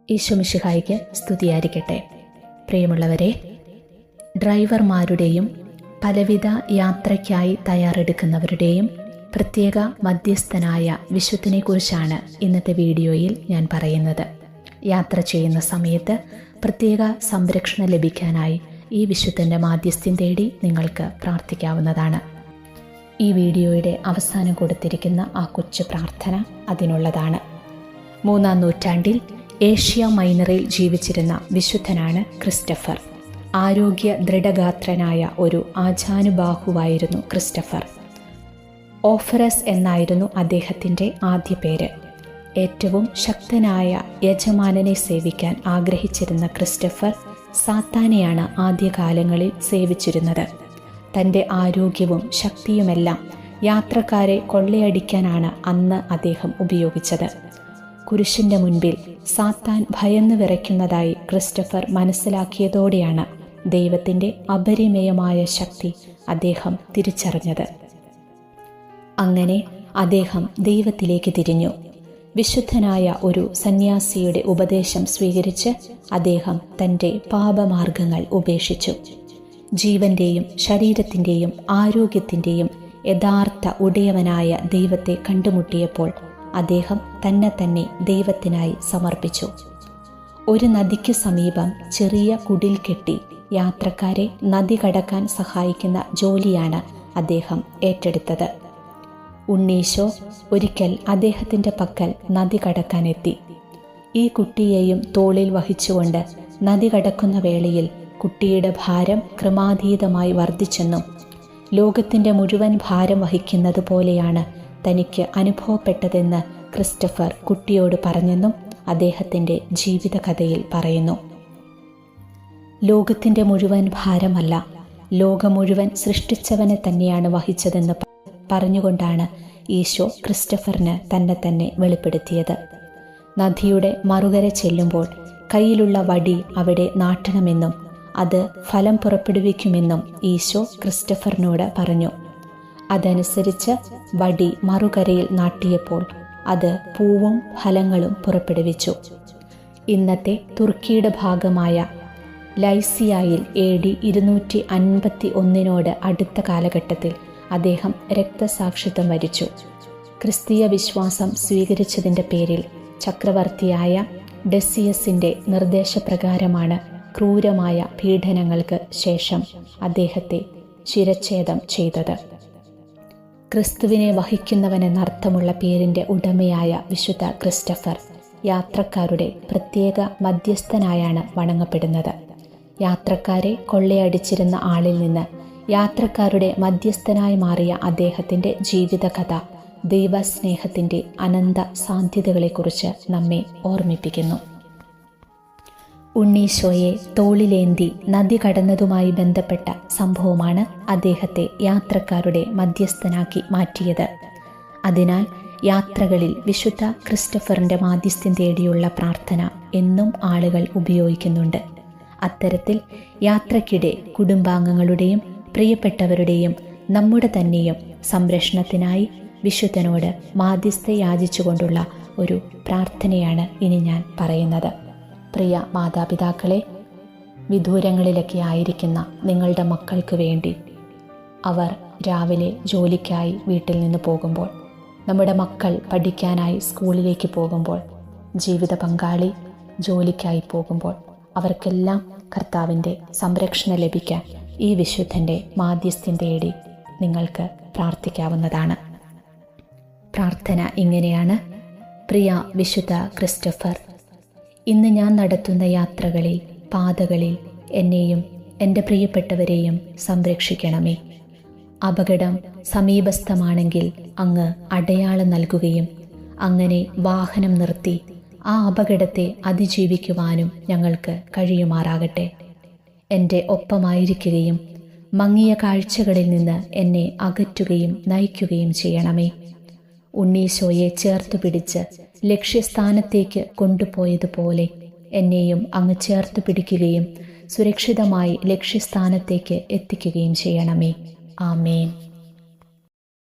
ഈശോ മിശിഹായ്ക്ക് സ്തുതിയായിരിക്കട്ടെ. പ്രിയമുള്ളവരെ, ഡ്രൈവർമാരുടെയും പലവിധ യാത്രയ്ക്കായി തയ്യാറെടുക്കുന്നവരുടെയും പ്രത്യേക മധ്യസ്ഥനായ വിശുദ്ധനെക്കുറിച്ചാണ് ഇന്നത്തെ വീഡിയോയിൽ ഞാൻ പറയുന്നത്. യാത്ര ചെയ്യുന്ന സമയത്ത് പ്രത്യേക സംരക്ഷണം ലഭിക്കാനായി ഈ വിശുദ്ധൻ്റെ മാധ്യസ്ഥ്യം തേടി നിങ്ങൾക്ക് പ്രാർത്ഥിക്കാവുന്നതാണ്. ഈ വീഡിയോയുടെ അവസാനം കൊടുത്തിരിക്കുന്ന ആ കൊച്ചു പ്രാർത്ഥന അതിനുള്ളതാണ്. 3-ാം നൂറ്റാണ്ടിൽ ഏഷ്യ മൈനറിൽ ജീവിച്ചിരുന്ന വിശുദ്ധനാണ് ക്രിസ്റ്റഫർ. ആരോഗ്യ ദൃഢഗാത്രനായ ഒരു ആജാനുബാഹുവായിരുന്നു ക്രിസ്റ്റഫർ. ഓഫറസ് എന്നായിരുന്നു അദ്ദേഹത്തിൻ്റെ ആദ്യ പേര്. ഏറ്റവും ശക്തനായ യജമാനനെ സേവിക്കാൻ ആഗ്രഹിച്ചിരുന്ന ക്രിസ്റ്റഫർ സാത്താനെയാണ് ആദ്യകാലങ്ങളിൽ സേവിച്ചിരുന്നത്. തൻ്റെ ആരോഗ്യവും ശക്തിയുമെല്ലാം യാത്രക്കാരെ കൊള്ളയടിക്കാനാണ് അന്ന് അദ്ദേഹം ഉപയോഗിച്ചത്. കുരിശിൻ്റെ മുൻപിൽ സാത്താൻ ഭയന്നു വിറയ്ക്കുന്നതായി ക്രിസ്റ്റഫർ മനസ്സിലാക്കിയതോടെയാണ് ദൈവത്തിൻ്റെ അപരിമേയമായ ശക്തി അദ്ദേഹം തിരിച്ചറിഞ്ഞത്. അങ്ങനെ അദ്ദേഹം ദൈവത്തിലേക്ക് തിരിഞ്ഞു. വിശുദ്ധനായ ഒരു സന്യാസിയുടെ ഉപദേശം സ്വീകരിച്ച് അദ്ദേഹം തൻ്റെ പാപമാർഗങ്ങൾ ഉപേക്ഷിച്ചു. ജീവന്റെയും ശരീരത്തിൻ്റെയും ആരോഗ്യത്തിൻ്റെയും യഥാർത്ഥ ഉടയവനായ ദൈവത്തെ കണ്ടുമുട്ടിയപ്പോൾ അദ്ദേഹം തന്നെ ദൈവത്തിനായി സമർപ്പിച്ചു. ഒരു നദിക്ക് സമീപം ചെറിയ കുടിൽ കെട്ടി യാത്രക്കാരെ നദി കടക്കാൻ സഹായിക്കുന്ന ജോലിയാണ് അദ്ദേഹം ഏറ്റെടുത്തത്. ഉണ്ണീശോ ഒരിക്കൽ അദ്ദേഹത്തിൻ്റെ പക്കൽ നദി കടക്കാനെത്തി. ഈ കുട്ടിയെയും തോളിൽ വഹിച്ചുകൊണ്ട് നദി കടക്കുന്ന വേളയിൽ കുട്ടിയുടെ ഭാരം ക്രമാതീതമായി വർദ്ധിച്ചെന്നും ലോകത്തിൻ്റെ മുഴുവൻ ഭാരം വഹിക്കുന്നത് പോലെയാണ് തനിക്ക് അനുഭവപ്പെട്ടതെന്ന് ക്രിസ്റ്റഫർ കുട്ടിയോട് പറഞ്ഞെന്നും അദ്ദേഹത്തിൻ്റെ ജീവിതകഥയിൽ പറയുന്നു. ലോകത്തിൻ്റെ മുഴുവൻ ഭാരമല്ല, ലോകം മുഴുവൻ സൃഷ്ടിച്ചവനെ തന്നെയാണ് വഹിച്ചതെന്ന് പറഞ്ഞുകൊണ്ടാണ് ഈശോ ക്രിസ്റ്റഫറിന് തന്നെ വെളിപ്പെടുത്തിയത്. നദിയുടെ മറുകര ചെല്ലുമ്പോൾ കയ്യിലുള്ള വടി അവിടെ നാട്ടണമെന്നും അത് ഫലം പുറപ്പെടുവിക്കുമെന്നും ഈശോ ക്രിസ്റ്റഫറിനോട് പറഞ്ഞു. അതനുസരിച്ച് വടി മറുകരയിൽ നാട്ടിയപ്പോൾ അത് പൂവും ഫലങ്ങളും പുറപ്പെടുവിച്ചു. ഇന്നത്തെ തുർക്കിയുടെ ഭാഗമായ ലൈസിയായിൽ AD 251 അടുത്ത കാലഘട്ടത്തിൽ അദ്ദേഹം രക്തസാക്ഷിത്വം വരിച്ചു. ക്രിസ്തീയ വിശ്വാസം സ്വീകരിച്ചതിൻ്റെ പേരിൽ ചക്രവർത്തിയായ ഡെസിയസിൻ്റെ നിർദ്ദേശപ്രകാരമാണ് ക്രൂരമായ പീഡനങ്ങൾക്ക് ശേഷം അദ്ദേഹത്തെ ശിരച്ഛേദം ചെയ്തത്. ക്രിസ്തുവിനെ വഹിക്കുന്നവനെന്നർത്ഥമുള്ള പേരിൻ്റെ ഉടമയായ വിശുദ്ധ ക്രിസ്റ്റഫർ യാത്രക്കാരുടെ പ്രത്യേക മധ്യസ്ഥനായാണ് വണങ്ങപ്പെടുന്നത്. യാത്രക്കാരെ കൊള്ളയടിച്ചിരുന്ന ആളിൽ നിന്ന് യാത്രക്കാരുടെ മധ്യസ്ഥനായി മാറിയ അദ്ദേഹത്തിൻ്റെ ജീവിതകഥ ദൈവസ്നേഹത്തിൻ്റെ അനന്ത സാധ്യതകളെക്കുറിച്ച് നമ്മെ ഓർമ്മിപ്പിക്കുന്നു. ഉണ്ണീശോയെ തോളിലേന്തി നദി കടന്നതുമായി ബന്ധപ്പെട്ട സംഭവമാണ് അദ്ദേഹത്തെ യാത്രക്കാരുടെ മധ്യസ്ഥനാക്കി മാറ്റിയത്. അതിനാൽ യാത്രകളിൽ വിശുദ്ധ ക്രിസ്റ്റഫറിൻ്റെ മാധ്യസ്ഥ്യം തേടിയുള്ള പ്രാർത്ഥന എന്നും ആളുകൾ ഉപയോഗിക്കുന്നുണ്ട്. അത്തരത്തിൽ യാത്രയ്ക്കിടെ കുടുംബാംഗങ്ങളുടെയും പ്രിയപ്പെട്ടവരുടെയും നമ്മുടെ തന്നെയും സംരക്ഷണത്തിനായി വിശുദ്ധനോട് മാധ്യസ്ഥ യാചിച്ചുകൊണ്ടുള്ള ഒരു പ്രാർത്ഥനയാണ് ഇനി ഞാൻ പറയുന്നത്. പ്രിയ മാതാപിതാക്കളെ, വിദൂരങ്ങളിലൊക്കെ ആയിരിക്കുന്ന നിങ്ങളുടെ മക്കൾക്ക് വേണ്ടി അവർ രാവിലെ ജോലിക്കായി വീട്ടിൽ നിന്ന് പോകുമ്പോൾ, നമ്മുടെ മക്കൾ പഠിക്കാനായി സ്കൂളിലേക്ക് പോകുമ്പോൾ, ജീവിത പങ്കാളി ജോലിക്കായി പോകുമ്പോൾ അവർക്കെല്ലാം കർത്താവിൻ്റെ സംരക്ഷണം ലഭിക്കാൻ ഈ വിശുദ്ധൻ്റെ മാധ്യസ്ഥ്യം തേടി നിങ്ങൾക്ക് പ്രാർത്ഥിക്കാവുന്നതാണ്. പ്രാർത്ഥന ഇങ്ങനെയാണ്. പ്രിയ വിശുദ്ധ ക്രിസ്റ്റഫർ, ഇന്ന് ഞാൻ നടത്തുന്ന യാത്രകളിൽ പാതകളിൽ എന്നെയും എൻ്റെ പ്രിയപ്പെട്ടവരെയും സംരക്ഷിക്കണമേ. അപകടം സമീപസ്ഥമാണെങ്കിൽ അങ്ങ് അടയാളം നൽകുകയും അങ്ങനെ വാഹനം നിർത്തി ആ അപകടത്തെ അതിജീവിക്കുവാനും ഞങ്ങൾക്ക് കഴിയുമാറാകട്ടെ. എൻ്റെ ഒപ്പമായിരിക്കുകയും മങ്ങിയ കാഴ്ചകളിൽ നിന്ന് എന്നെ അകറ്റുകയും നയിക്കുകയും ചെയ്യണമേ. ഉണ്ണീശോയെ ചേർത്തു പിടിച്ച് ലക്ഷ്യസ്ഥാനത്തേക്ക് കൊണ്ടുപോയതുപോലെ എന്നെയും അങ്ങ് ചേർത്തു പിടിക്കുകയും സുരക്ഷിതമായി ലക്ഷ്യസ്ഥാനത്തേക്ക് എത്തിക്കുകയും ചെയ്യണമേ. ആമേൻ.